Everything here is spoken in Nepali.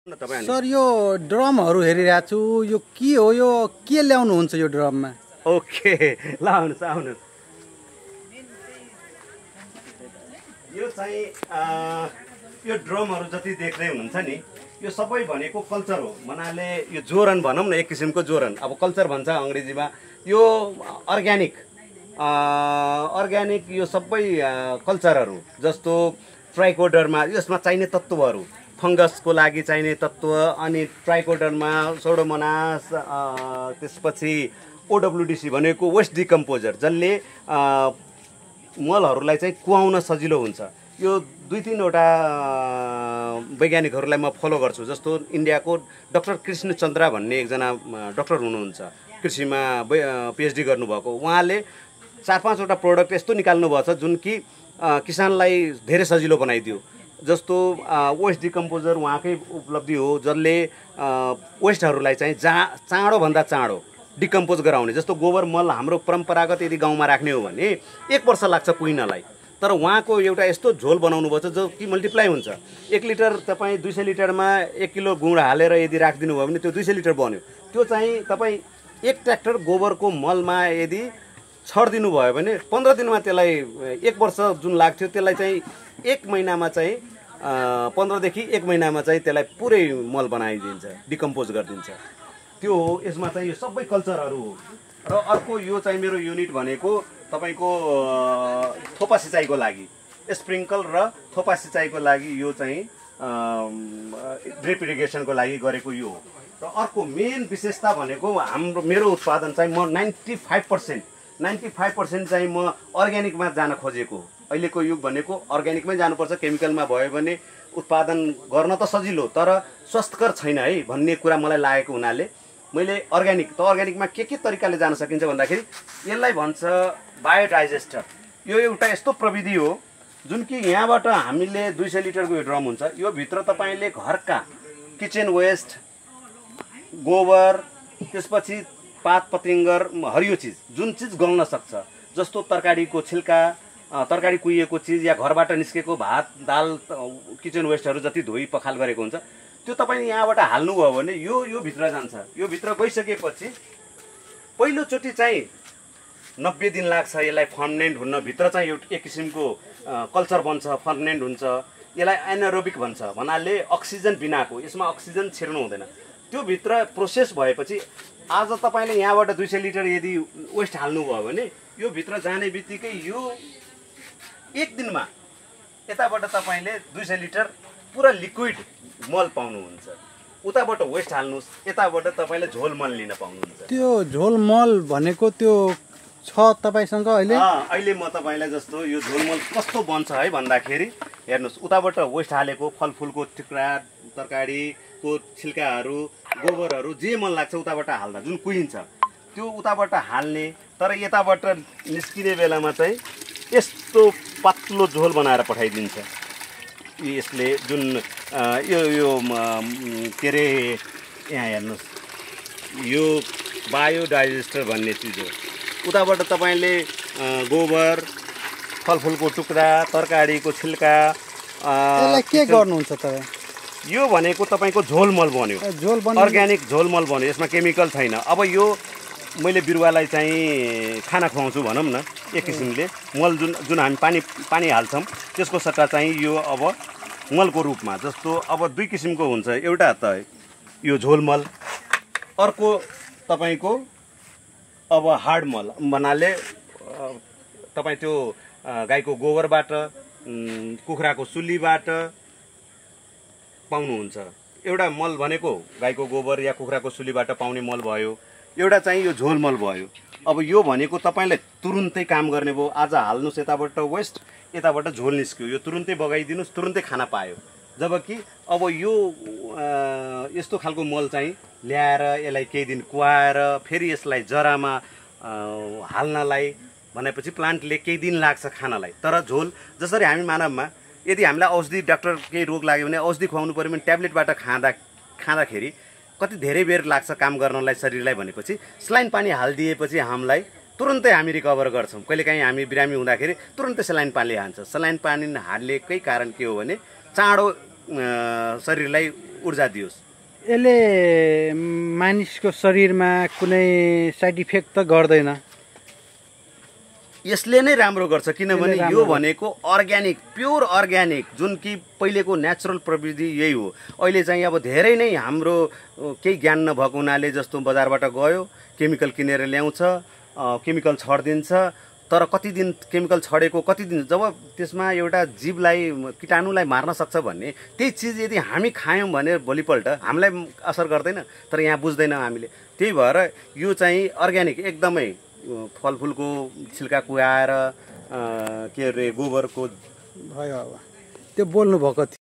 सर यो ड्रमहरु हेरिरहेको छु यो के हो यो के ल्याउनुहुन्छ यो ड्रममा ओके ल आउनुस् यो चाहिँ यो ड्रमहरु जति देख्दै हुनुहुन्छ नि यो सबै भनेको कल्चर हो मनाले यो जोरन भनौं न एक किसिमको जोरन अब कल्चर भन्छ अंग्रेजीमा यो अर्ग्यानिक यो सबै कल्चरहरु जस्तो ट्राइकोडर्मा यसमा चाहिने तत्त्वहरु फंगसको लागि चाहिने तत्त्व अनि ट्राइकोडर्मा सोडोमोनास त्यसपछि ओडब्ल्युडीसी भनेको वेस्ट डिकम्पोजर जसले मलहरुलाई चाहिँ कुहाउन सजिलो हुन्छ यो दुई तीन वटा वैज्ञानिकहरुलाई म फलो गर्छु जस्तो इन्डियाको डाक्टर कृष्ण चन्द्रा भन्ने एकजना डाक्टर हुनुहुन्छ कृषिमा पीएचडी गर्नुभएको उहाँले 4-5 वटा प्रोडक्ट यस्तो निकाल्नु भएको छ जुन कि किसानलाई धेरै सजिलो बनाइदियो जस्तो वेस्ट डिकम्पोजर उहाँकै उपलब्धि हो जसले वेस्टहरुलाई चाहिँ चाँडो भन्दा चाँडो डिकम्पोज गराउने जस्तो गोबर मल हाम्रो परम्परागत यदि गाउँमा राख्ने हो भने 1 वर्ष लाग्छ कुइनलाई तर उहाँको एउटा यस्तो झोल बनाउनु भएको छ जो कि मल्टिप्लाई हुन्छ 1 लिटर तपाई 200 लिटरमा 1 किलो गुड हालेर यदि राख्दिनु भयो भने त्यो 200 लिटर बन्यो त्यो चाहिँ तपाई 1 ट्र्याक्टर गोबरको मलमा यदि छर्दिनु भयो भने 15 दिनमा त्यसलाई 1 वर्ष जुन लाग्थ्यो त्यसलाई चाहिँ 1 महिनामा चाहिँ 15 देखि 1 महिनामा चाहिँ त्यसलाई पुरै मल बनाइदिन्छ डिकम्पोज गरिदिन्छ त्यो हो यसमा चाहिँ यो सबै कल्चरहरु हो र अर्को यो चाहिँ मेरो युनिट भनेको तपाईको थोपा सिंचाइको लागि स्प्रिंकल र थोपा सिंचाइको लागि यो चाहिँ ड्रिप इरिगेसनको लागि गरेको यो हो र अर्को मेन विशेषता भनेको हाम्रो मेरो उत्पादन चाहिँ म 95% चाहिँ म अर्ग्यानिकमा जान खोजेको अहिलेको युग भनेको अर्ग्यानिकमै जानुपर्छ केमिकलमा भयो भने उत्पादन गर्न त सजिलो तर स्वास्थ्यकर छैन है भन्ने कुरा मलाई लागेको हुनाले मैले अर्ग्यानिकमा के तरिकाले जान सकिन्छ भन्दाखेरि यसलाई भन्छ बायोडाइजेस्टर यो एउटा यस्तो प्रविधि हो जुन कि यहाँबाट हामीले 200 लिटरको यो ड्रम हुन्छ यो भित्र तपाईले घरका किचन वेस्ट गोबर त्यसपछि पात पतिंगर हरियो चीज जुन चीज गल्न सक्छ जस्तो तरकारीको छिल्का तरकारी कुहिएको चीज या घरबाट निस्केको भात दाल किचन वेस्टहरु जति धोई पखाल गरेको हुन्छ त्यो तपाईले यहाँबाट हाल्नु भयो भने यो भित्र जान्छ यो भित्र गइसकेपछि पहिलो चोटी चाहिँ 90 दिन लाग्छ यसलाई फर्मेन्ट हुन भित्र चाहिँ एक किसिमको कल्चर बन्छ फर्मेन्ट हुन्छ यसलाई एनारोबिक भन्छ भन्नाले अक्सिजन बिनाको यसमा अक्सिजन छिर्नु हुँदैन त्यो भित्र प्रोसेस भएपछि आज तपाईले यहाँबाट 200 लिटर यदि वेस्ट हाल्नु भयो भने यो भित्र जाने बित्तिकै यो एक दिनमा यताबाट तपाईले 200 लिटर पुरा लिक्विड मल पाउनुहुन्छ उताबाट वेस्ट हाल्नुस् यताबाट तपाईले झोल मल लिन पाउनुहुन्छ त्यो झोल मल भनेको त्यो छ तपाईसँग अहिले म तपाईलाई जस्तो यो झोल मल कस्तो बन्छ है भन्दाखेरि हेर्नुस् उताबाट वेस्ट हालेको फलफुलको टुक्रा तरकारीको छिल्काहरु गोबरहरु जे मन लाग्छ उताबाट हाल्दा जुन कुहिन्छ त्यो उताबाट हाल्ने तर यताबाट निस्किने बेलामा चाहिँ यस्तो पातलो झोल बनाएर पठाइदिन्छ यसले जुन यो के रे यहाँ हेर्नुस् यो बायोडाइजेस्टर भन्ने चीज हो उताबाट तपाईले गोबर फलफुलको टुक्रा तरकारीको छिल्का यसलाई के गर्नुहुन्छ तपाई यो भनेको तपाईको झोल मल बन्यो अर्ग्यानिक झोल मल बन्यो यसमा केमिकल छैन अब यो मैले बिरुवालाई चाहिँ खाना खुवाउँछु भनौं न एक किसिमले मल जुन हामी पानी हाल्छौं त्यसको सट्टा चाहिँ यो अब मलको रूपमा जस्तो अब दुई किसिमको हुन्छ एउटा त यो झोल मल अर्को तपाईको अब हार्ड मल भन्नाले तपाई त्यो गाईको गोबरबाट कुखुराको सुलीबाट पाउनुहुन्छ एउटा मल भनेको गाईको गोबर या कुखुराको सुलीबाट पाउने मल भयो एउटा चाहिँ यो झोल मल भयो अब यो भनेको तपाईलाई तुरुन्तै काम गर्ने भयो आज हाल्नुस् यताबाट वेस्ट यताबाट झोल निस्क्यो यो तुरुन्तै बगाइदिनुस् तुरुन्तै खाना पायो जबकि अब यो यस्तो खालको मल चाहिँ ल्याएर यसलाई केही दिन कुहाएर फेरि यसलाई जरामा हाल्नलाई भनेपछि प्लान्टले केही दिन लाग्छ खानलाई तर झोल जसरी हामी मानवमा यदि हामीलाई औषधि डाक्टर केही रोग लाग्यो भने औषधि खुवाउनु पर्यो भने ट्याब्लेटबाट खाँदाखेरि कति धेरै बेर लाग्छ काम गर्नलाई शरीरलाई भनेपछि स्लाइन पानी हाल्दिएपछि हामीलाई तुरुन्तै हामी रिकभर गर्छौं कहिलेकाहीँ हामी बिरामी हुँदाखेरि तुरुन्तै सलाइन पानी हाल्छ सलाइन पानी हाल्नेकै कारण के हो भने चाँडो शरीरलाई ऊर्जा दियोस्। यसले मानिसको शरीरमा कुनै साइड इफेक्ट त गर्दैन? यसले नै राम्रो गर्छ, किनभने यसले यो राम्रो भनेको अर्ग्यानिक, प्योर अर्ग्यानिक, जुन कि पहिलेको नेचुरल प्रविधि यही हो। अहिले चाहिँ अब धेरै नै हाम्रो केही ज्ञान नभएको हुनाले जस्तो बजारबाट गयो केमिकल किनेर ल्याउँछ, केमिकल छरिदिन्छ, तर कति दिन केमिकल छडेको, कति दिन जब त्यसमा एउटा जीवलाई कीटाणुलाई मार्न सक्छ भन्ने त्यही चिज यदि हामी खायौँ भने भोलिपल्ट हामीलाई असर गर्दैन, तर यहाँ बुझ्दैनौँ हामीले। त्यही भएर यो चाहिँ अर्ग्यानिक एकदमै फलफुलको छिल्का कुहाएर के अरे गोबरको भयो। अब त्यो बोल्नु भएको थियो।